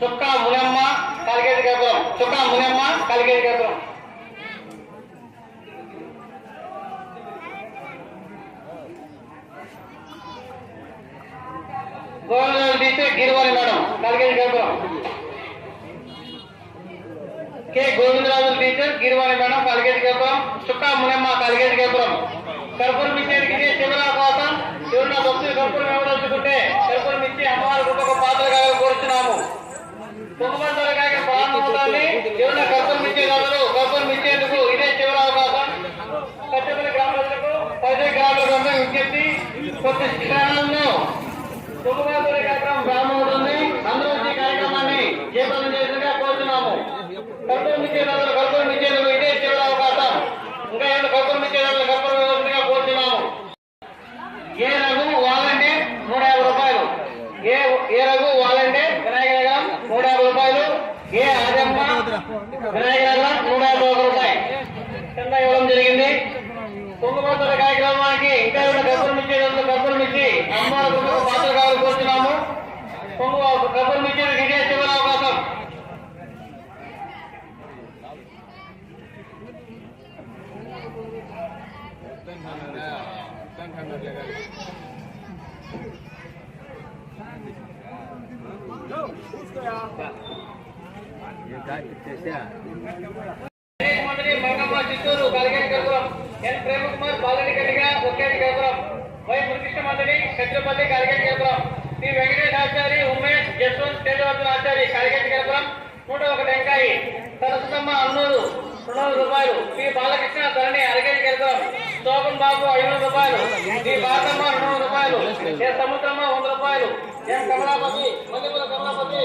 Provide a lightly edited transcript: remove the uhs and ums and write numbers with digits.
చుక్కా మునమ్మ కలిగేది గేపురం. చుక్కా మునమ్మ కలిగేది గేపురం. గోవిందరాజు తీస్తే గిరివాణి మేడం కలిగేది గేపురం. కె గోవిందరాజు టీచర్ గిరివాణి మేడం కలిగేది గేపురం. చుక్కా మునమ్మ కలిగేది గేపురం. కర్పూరం ఇచ్చేందుకు చివరి అవకాశం. ఎవరైనా భక్తులు కర్పూరం ఇవ్వదలుచుకుంటే కర్పూరం ఇచ్చి అమ్మవారి గొప్ప పాత్రగా కోరుతున్నాము. కుంభమంతరకాయ ప్రారంభమవుతాన్ని ఎవరైనా కర్పూరం ఇచ్చేదారు కర్పూరం ఇచ్చేందుకు ఇదే చివరి అవకాశం. కచ్చపల్లి గ్రామాలకు 10 గ్రామాలకు విజ్ఞప్తి. కొత్త క్షణాలను కుంభమంతర కార్యక్రమం ప్రారంభమవుతుంది. అందరూ ఈ కార్యక్రమాన్ని చేపట్టం చేసినగా కోరుతున్నాము. కర్పూరం ఇచ్చేదారు కర్పూరం ఇచ్చేందుకు ఇదే చివరి అవకాశం. ఇంకా ఏమైనా కర్పూరం ఇచ్చేదారు కర్పూరం ఇవ్వాల్సిందిగా కోరుతున్నాము. ఏ రఘు వాలంటీర్ 150 రూపాయలు. ఏ రఘు వాలంటీర్ వినాయకనగరం 150 రూపాయలు. ఏ ఆదమ్మ వినాయకనగరం 151 రూపాయలు కింద ఇవ్వడం జరిగింది. కుంభమంతర కార్యక్రమానికి ఇంకా ఏమైనా కర్పూరం ఇచ్చేందుకు కర్పూరం ఇచ్చి అమ్మవారి గొప్ప పాత్ర కావాలని కోరుతున్నాము. కర్పూరం ఇచ్చేందుకు ఇదే చివరి అవకాశం. మంగమ్మ చిత్తూరు కలిగేది గర్భం. ఎన్ ప్రేమకుమార్ బాలరెడ్డి గడిగా ఒకేటి గర్భం. వై మురకృష్ణ మండలి చంద్రపల్లి కలిగేది గర్భం. శ్రీ వెంకటేష్ ఆచారి ఉమేష్ జస్వంత్ తేజవర్ధన్ ఆచారి కలిగేది గర్భం. 101 టెంకాయి. సరస్వతమ్మ అన్నూరు 200 రూపాయలు. శ్రీ బాలకృష్ణ ధరణి అరగేది గర్భం. శోభన్ బాబు 500 రూపాయలు. శ్రీ భారతమ్మ 200 రూపాయలు. ఎస్ సముద్రమ్మ 100 రూపాయలు. ఎన్ కమలాపతి మల్లెపూల కమలాపతి